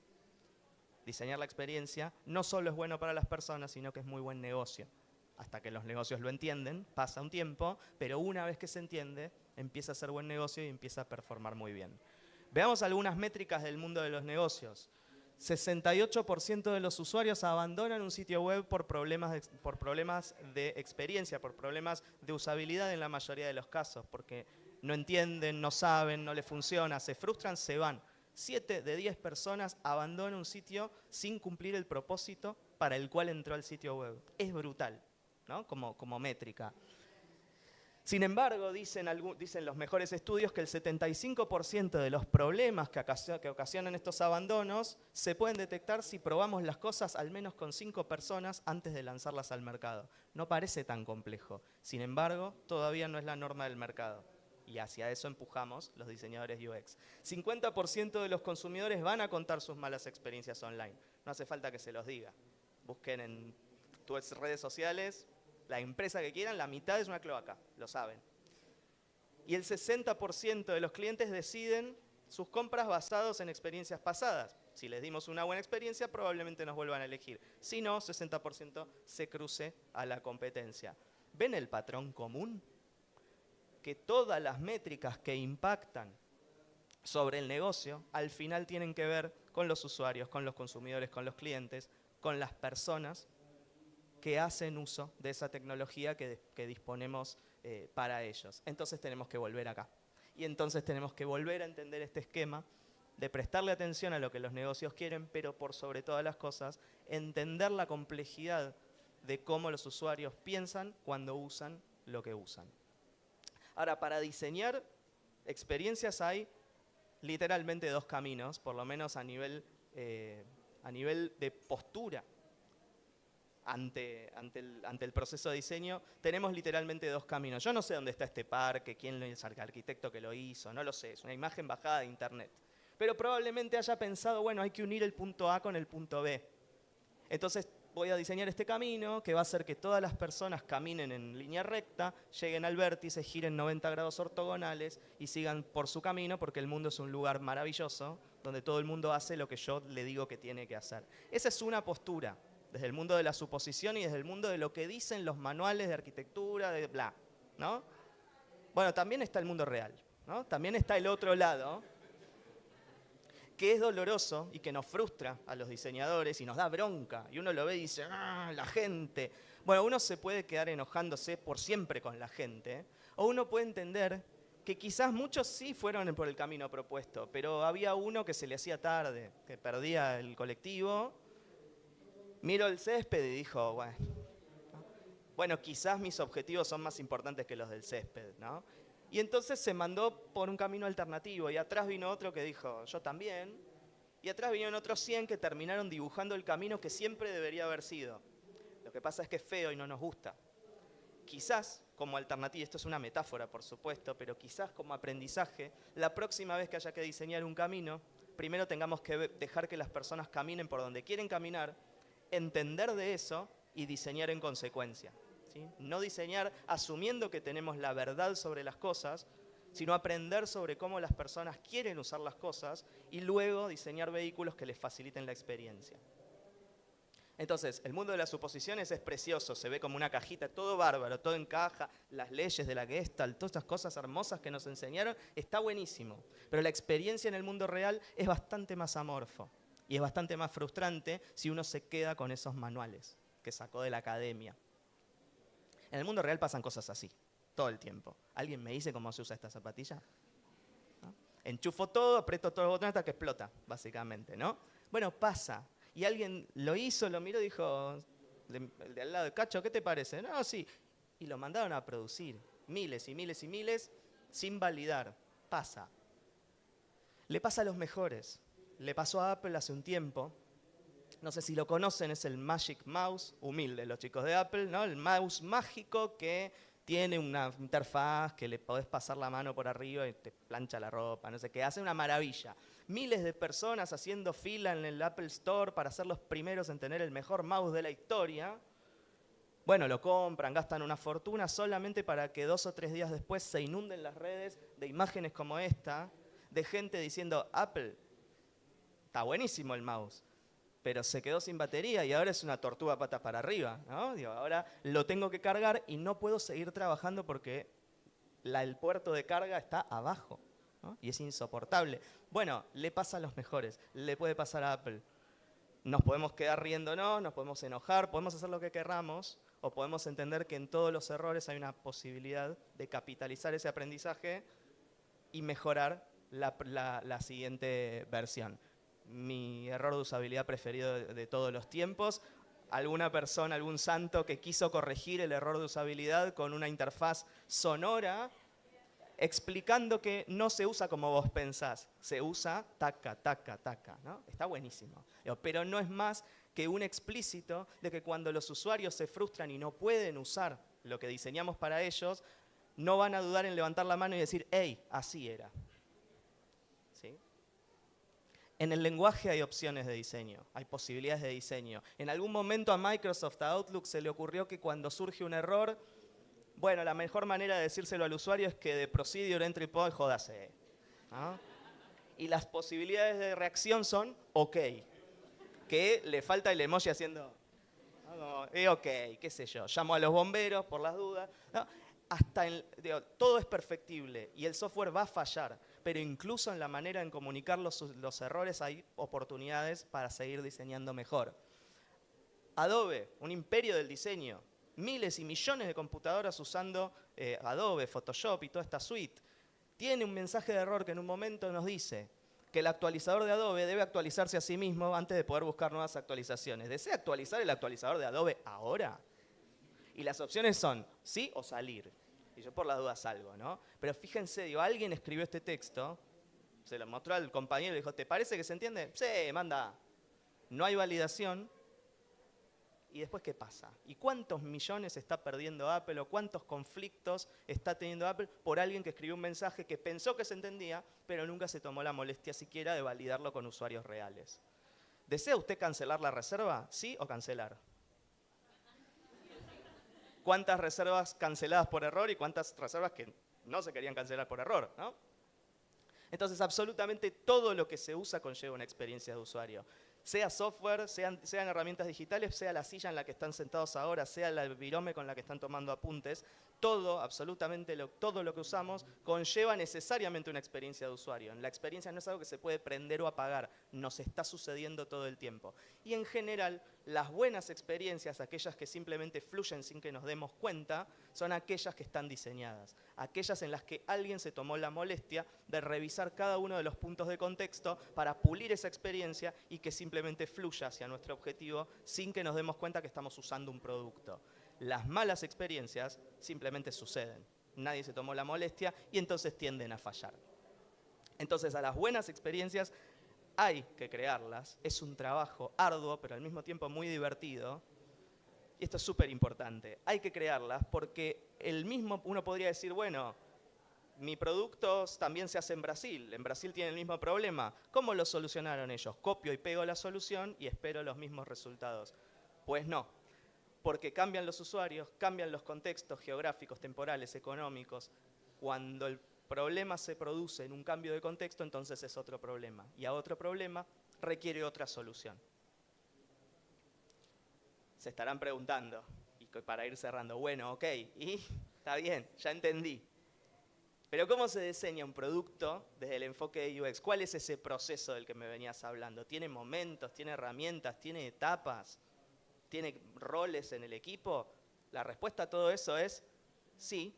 diseñar la experiencia no solo es bueno para las personas, sino que es muy buen negocio. Hasta que los negocios lo entienden, pasa un tiempo, pero una vez que se entiende, empieza a ser buen negocio y empieza a performar muy bien. Veamos algunas métricas del mundo de los negocios. 68% de los usuarios abandonan un sitio web por problemas de experiencia, por problemas de usabilidad en la mayoría de los casos, porque no entienden, no saben, no les funciona, se frustran, se van. 7 de 10 personas abandonan un sitio sin cumplir el propósito para el cual entró al sitio web. Es brutal, ¿no? Como métrica. Sin embargo, dicen los mejores estudios que el 75% de los problemas que ocasionan estos abandonos se pueden detectar si probamos las cosas al menos con 5 personas antes de lanzarlas al mercado. No parece tan complejo. Sin embargo, todavía no es la norma del mercado. Y hacia eso empujamos los diseñadores UX. 50% de los consumidores van a contar sus malas experiencias online. No hace falta que se los diga. Busquen en tus redes sociales la empresa que quieran, la mitad es una cloaca, lo saben. Y el 60% de los clientes deciden sus compras basados en experiencias pasadas. Si les dimos una buena experiencia, probablemente nos vuelvan a elegir. Si no, 60% se cruce a la competencia. ¿Ven el patrón común? Que todas las métricas que impactan sobre el negocio, al final tienen que ver con los usuarios, con los consumidores, con los clientes, con las personas que hacen uso de esa tecnología que disponemos para ellos. Entonces tenemos que volver acá. Y entonces tenemos que volver a entender este esquema de prestarle atención a lo que los negocios quieren, pero por sobre todas las cosas, entender la complejidad de cómo los usuarios piensan cuando usan lo que usan. Ahora, para diseñar experiencias hay literalmente 2 caminos, por lo menos a nivel de postura. Ante el proceso de diseño, tenemos literalmente 2 caminos. Yo no sé dónde está este parque, quién es el arquitecto que lo hizo, no lo sé, es una imagen bajada de internet. Pero probablemente haya pensado, bueno, hay que unir el punto A con el punto B. Entonces voy a diseñar este camino que va a hacer que todas las personas caminen en línea recta, lleguen al vértice, giren 90 grados ortogonales y sigan por su camino, porque el mundo es un lugar maravilloso donde todo el mundo hace lo que yo le digo que tiene que hacer. Esa es una postura, desde el mundo de la suposición y desde el mundo de lo que dicen los manuales de arquitectura, de bla, ¿no? Bueno, también está el mundo real, ¿no? También está el otro lado, que es doloroso y que nos frustra a los diseñadores y nos da bronca. Y uno lo ve y dice, ¡ah, la gente! Bueno, uno se puede quedar enojándose por siempre con la gente, o uno puede entender que quizás muchos sí fueron por el camino propuesto, pero había uno que se le hacía tarde, que perdía el colectivo, miró el césped y dijo, bueno, quizás mis objetivos son más importantes que los del césped, ¿no? Y entonces se mandó por un camino alternativo y atrás vino otro que dijo, yo también. Y atrás vinieron otros 100 que terminaron dibujando el camino que siempre debería haber sido. Lo que pasa es que es feo y no nos gusta. Quizás como alternativa, esto es una metáfora por supuesto, pero quizás como aprendizaje, la próxima vez que haya que diseñar un camino, primero tengamos que dejar que las personas caminen por donde quieren caminar, entender de eso y diseñar en consecuencia. ¿Sí? No diseñar asumiendo que tenemos la verdad sobre las cosas, sino aprender sobre cómo las personas quieren usar las cosas y luego diseñar vehículos que les faciliten la experiencia. Entonces, el mundo de las suposiciones es precioso, se ve como una cajita, todo bárbaro, todo encaja, las leyes de la Gestalt, todas estas cosas hermosas que nos enseñaron, está buenísimo. Pero la experiencia en el mundo real es bastante más amorfo y es bastante más frustrante si uno se queda con esos manuales que sacó de la academia. En el mundo real pasan cosas así, todo el tiempo. ¿Alguien me dice cómo se usa esta zapatilla? ¿No? Enchufo todo, aprieto todos los botones hasta que explota, básicamente, ¿no? Bueno, pasa. Y alguien lo hizo, lo miró y dijo, el de al lado, Cacho, ¿qué te parece? No, sí. Y lo mandaron a producir, miles y miles y miles, sin validar. Pasa. Le pasa a los mejores. Le pasó a Apple hace un tiempo. No sé si lo conocen, es el Magic Mouse, humilde los chicos de Apple, ¿no? El mouse mágico que tiene una interfaz que le podés pasar la mano por arriba y te plancha la ropa, no sé qué, hace una maravilla. Miles de personas haciendo fila en el Apple Store para ser los primeros en tener el mejor mouse de la historia. Bueno, lo compran, gastan una fortuna solamente para que 2 o 3 días después se inunden las redes de imágenes como esta, de gente diciendo, Apple, está buenísimo el mouse. pero se quedó sin batería y ahora es una tortuga patas para arriba, ¿no? Digo, ahora lo tengo que cargar y no puedo seguir trabajando porque el puerto de carga está abajo, ¿no? Y es insoportable. Bueno, le pasa a los mejores, le puede pasar a Apple. Nos podemos quedar riéndonos, nos podemos enojar, podemos hacer lo que querramos, o podemos entender que en todos los errores hay una posibilidad de capitalizar ese aprendizaje y mejorar la siguiente versión. Mi error de usabilidad preferido de todos los tiempos. Alguna persona, algún santo que quiso corregir el error de usabilidad con una interfaz sonora, explicando que no se usa como vos pensás, se usa taca, taca, taca, ¿no? Está buenísimo. Pero no es más que un explícito de que cuando los usuarios se frustran y no pueden usar lo que diseñamos para ellos, no van a dudar en levantar la mano y decir, hey, así era. ¿Sí? En el lenguaje hay opciones de diseño, hay posibilidades de diseño. En algún momento a Microsoft, a Outlook, se le ocurrió que cuando surge un error, bueno, la mejor manera de decírselo al usuario es que de procedure entry point jódase, ¿no? Y las posibilidades de reacción son OK, que le falta el emoji haciendo, ¿no? OK, qué sé yo, llamo a los bomberos por las dudas, ¿no? Todo es perfectible y el software va a fallar, pero incluso en la manera en comunicar los errores hay oportunidades para seguir diseñando mejor. Adobe, un imperio del diseño, miles y millones de computadoras usando Adobe, Photoshop y toda esta suite. Tiene un mensaje de error que en un momento nos dice que el actualizador de Adobe debe actualizarse a sí mismo antes de poder buscar nuevas actualizaciones. ¿Desea actualizar el actualizador de Adobe ahora? Y las opciones son sí o salir. Y yo por las dudas salgo, ¿no? Pero fíjense, digo, alguien escribió este texto, se lo mostró al compañero y le dijo, ¿te parece que se entiende? Sí, manda. No hay validación. ¿Y después qué pasa? ¿Y cuántos millones está perdiendo Apple o cuántos conflictos está teniendo Apple por alguien que escribió un mensaje que pensó que se entendía, pero nunca se tomó la molestia siquiera de validarlo con usuarios reales? ¿Desea usted cancelar la reserva? ¿Sí o cancelar? ¿Cuántas reservas canceladas por error y cuántas reservas que no se querían cancelar por error, ¿no? Entonces, absolutamente todo lo que se usa conlleva una experiencia de usuario. Sea software, sean herramientas digitales, sea la silla en la que están sentados ahora, sea el virome con la que están tomando apuntes, todo, absolutamente todo lo que usamos conlleva necesariamente una experiencia de usuario. La experiencia no es algo que se puede prender o apagar, nos está sucediendo todo el tiempo. Y en general, las buenas experiencias, aquellas que simplemente fluyen sin que nos demos cuenta, son aquellas que están diseñadas, aquellas en las que alguien se tomó la molestia de revisar cada uno de los puntos de contexto para pulir esa experiencia y que simplemente fluya hacia nuestro objetivo sin que nos demos cuenta que estamos usando un producto. Las malas experiencias simplemente suceden, nadie se tomó la molestia y entonces tienden a fallar. Entonces a las buenas experiencias hay que crearlas, es un trabajo arduo pero al mismo tiempo muy divertido. Y esto es súper importante, hay que crearlas porque uno podría decir, bueno, mi producto también se hace en Brasil tiene el mismo problema. ¿Cómo lo solucionaron ellos? Copio y pego la solución y espero los mismos resultados. Pues no, porque cambian los usuarios, cambian los contextos geográficos, temporales, económicos. Cuando el problema se produce en un cambio de contexto, entonces es otro problema. Y a otro problema requiere otra solución. Se estarán preguntando, y para ir cerrando, bueno, ok, y está bien, ya entendí. Pero ¿cómo se diseña un producto desde el enfoque de UX? ¿Cuál es ese proceso del que me venías hablando? ¿Tiene momentos, tiene herramientas, tiene etapas, tiene roles en el equipo? La respuesta a todo eso es sí.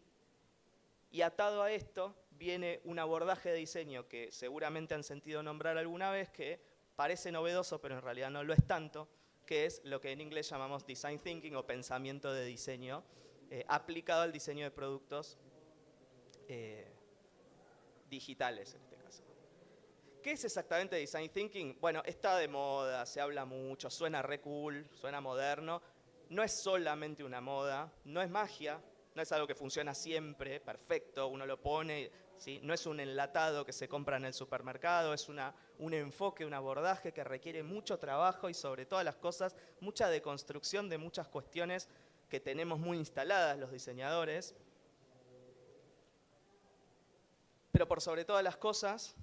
Y atado a esto viene un abordaje de diseño que seguramente han sentido nombrar alguna vez, que parece novedoso, pero en realidad no lo es tanto, que es lo que en inglés llamamos design thinking o pensamiento de diseño, aplicado al diseño de productos digitales en este caso. ¿Qué es exactamente design thinking? Bueno, está de moda, se habla mucho, suena re cool, suena moderno. No es solamente una moda, no es magia, no es algo que funciona siempre, perfecto, uno lo pone, ¿sí? No es un enlatado que se compra en el supermercado, es un enfoque, un abordaje que requiere mucho trabajo y sobre todas las cosas, mucha deconstrucción de muchas cuestiones que tenemos muy instaladas los diseñadores. Pero por sobre todas las cosas,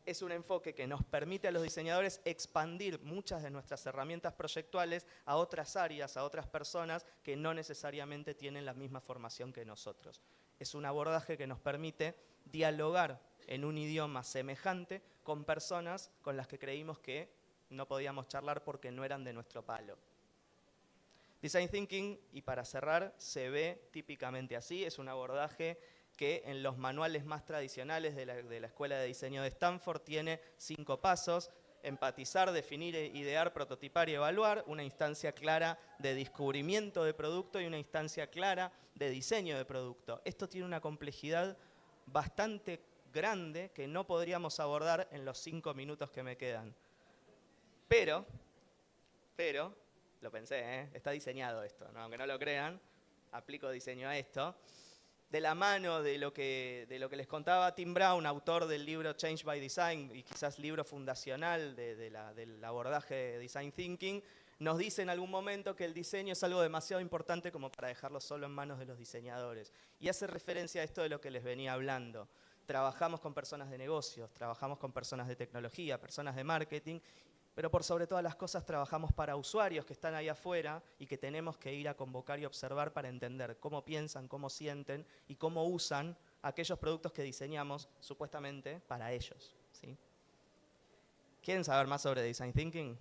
es un enfoque que nos permite a los diseñadores expandir muchas de nuestras herramientas proyectuales a otras áreas, a otras personas que no necesariamente tienen la misma formación que nosotros. Es un abordaje que nos permite dialogar en un idioma semejante con personas con las que creímos que no podíamos charlar porque no eran de nuestro palo. Design Thinking, y para cerrar, se ve típicamente así, es un abordaje que en los manuales más tradicionales de la Escuela de Diseño de Stanford tiene 5 pasos: empatizar, definir, idear, prototipar y evaluar, una instancia clara de descubrimiento de producto y una instancia clara de diseño de producto. Esto tiene una complejidad bastante grande que no podríamos abordar en los 5 minutos que me quedan. Pero, lo pensé, está diseñado esto, ¿no? Aunque no lo crean, aplico diseño a esto. De la mano de lo que les contaba Tim Brown, autor del libro Change by Design, y quizás libro fundacional del abordaje de Design Thinking, nos dice en algún momento que el diseño es algo demasiado importante como para dejarlo solo en manos de los diseñadores. Y hace referencia a esto de lo que les venía hablando. Trabajamos con personas de negocios, trabajamos con personas de tecnología, personas de marketing, pero por sobre todas las cosas trabajamos para usuarios que están ahí afuera y que tenemos que ir a convocar y observar para entender cómo piensan, cómo sienten y cómo usan aquellos productos que diseñamos supuestamente para ellos, ¿sí? ¿Quieren saber más sobre Design Thinking?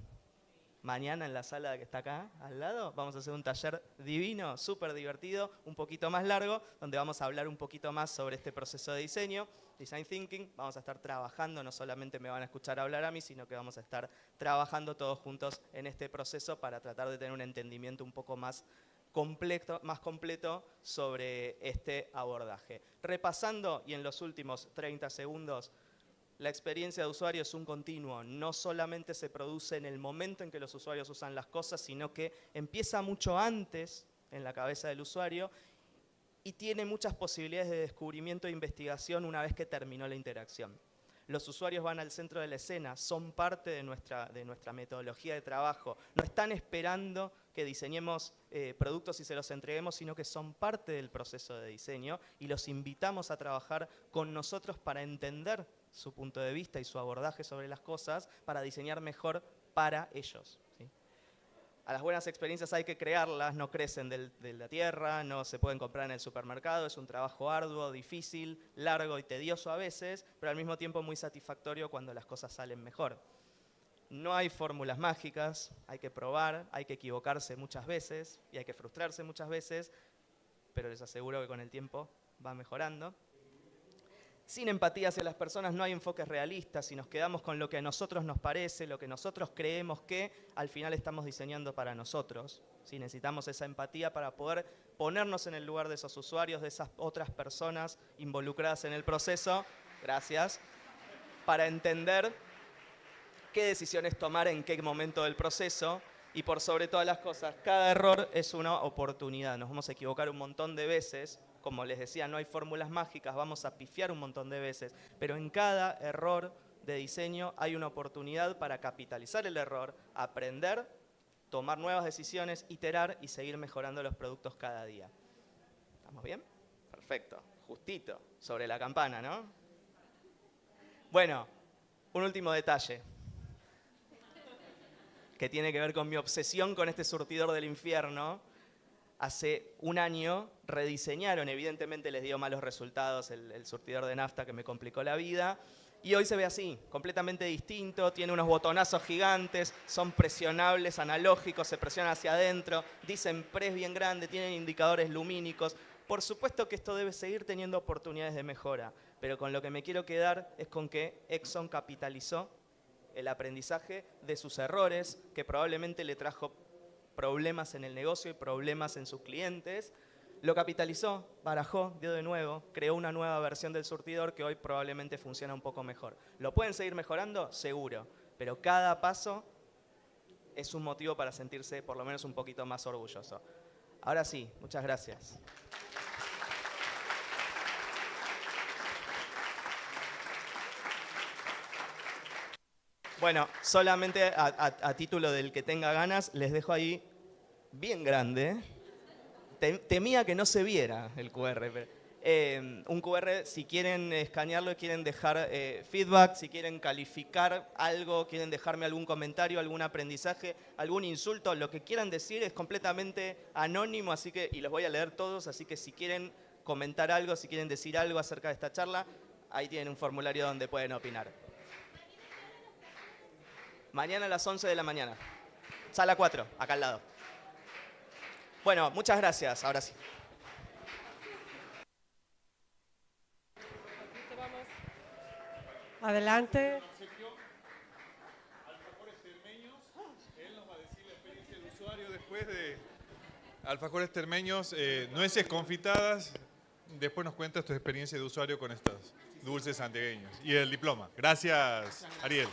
Mañana en la sala que está acá al lado vamos a hacer un taller divino, súper divertido, un poquito más largo, donde vamos a hablar un poquito más sobre este proceso de diseño, Design Thinking. Vamos a estar trabajando, no solamente me van a escuchar hablar a mí, sino que vamos a estar trabajando todos juntos en este proceso para tratar de tener un entendimiento un poco más completo sobre este abordaje. Repasando, y en los últimos 30 segundos, la experiencia de usuario es un continuo, no solamente se produce en el momento en que los usuarios usan las cosas, sino que empieza mucho antes en la cabeza del usuario y tiene muchas posibilidades de descubrimiento e investigación una vez que terminó la interacción. Los usuarios van al centro de la escena, son parte de nuestra metodología de trabajo, no están esperando que diseñemos productos y se los entreguemos, sino que son parte del proceso de diseño y los invitamos a trabajar con nosotros para entender su punto de vista y su abordaje sobre las cosas para diseñar mejor para ellos, ¿sí? A las buenas experiencias hay que crearlas, no crecen de la tierra, no se pueden comprar en el supermercado, es un trabajo arduo, difícil, largo y tedioso a veces, pero al mismo tiempo muy satisfactorio cuando las cosas salen mejor. No hay fórmulas mágicas, hay que probar, hay que equivocarse muchas veces y hay que frustrarse muchas veces, pero les aseguro que con el tiempo va mejorando. Sin empatía hacia las personas no hay enfoques realistas. Si nos quedamos con lo que a nosotros nos parece, lo que nosotros creemos que, al final estamos diseñando para nosotros. ¿Sí? Necesitamos esa empatía para poder ponernos en el lugar de esos usuarios, de esas otras personas involucradas en el proceso. Gracias. Para entender qué decisiones tomar en qué momento del proceso. Y por sobre todas las cosas, cada error es una oportunidad. Nos vamos a equivocar un montón de veces. Como les decía, no hay fórmulas mágicas, vamos a pifiar un montón de veces, pero en cada error de diseño hay una oportunidad para capitalizar el error, aprender, tomar nuevas decisiones, iterar y seguir mejorando los productos cada día. ¿Estamos bien? Perfecto, justito, sobre la campana, ¿no? Bueno, un último detalle que tiene que ver con mi obsesión con este surtidor del infierno. Hace un año rediseñaron, evidentemente les dio malos resultados el surtidor de nafta que me complicó la vida, y hoy se ve así, completamente distinto, tiene unos botonazos gigantes, son presionables, analógicos, se presionan hacia adentro, dicen press bien grande, tienen indicadores lumínicos. Por supuesto que esto debe seguir teniendo oportunidades de mejora, pero con lo que me quiero quedar es con que Exxon capitalizó el aprendizaje de sus errores, que probablemente le trajo problemas en el negocio y problemas en sus clientes, lo capitalizó, barajó, dio de nuevo, creó una nueva versión del surtidor que hoy probablemente funciona un poco mejor. ¿Lo pueden seguir mejorando? Seguro, pero cada paso es un motivo para sentirse por lo menos un poquito más orgulloso. Ahora sí, muchas gracias. Bueno, solamente a título del que tenga ganas, les dejo ahí bien grande. Temía que no se viera el QR. un QR, si quieren escanearlo, quieren dejar feedback, si quieren calificar algo, quieren dejarme algún comentario, algún aprendizaje, algún insulto, lo que quieran decir es completamente anónimo, así que, y los voy a leer todos, así que si quieren comentar algo, si quieren decir algo acerca de esta charla, ahí tienen un formulario donde pueden opinar. Mañana a las 11 de la mañana. Sala 4, acá al lado. Bueno, muchas gracias. Ahora sí. Adelante. Él nos va a decir la experiencia del usuario después de alfajores termeños, nueces confitadas. Después nos cuentas tu experiencia de usuario con estos dulces santiagueños y el diploma. Gracias, Ariel.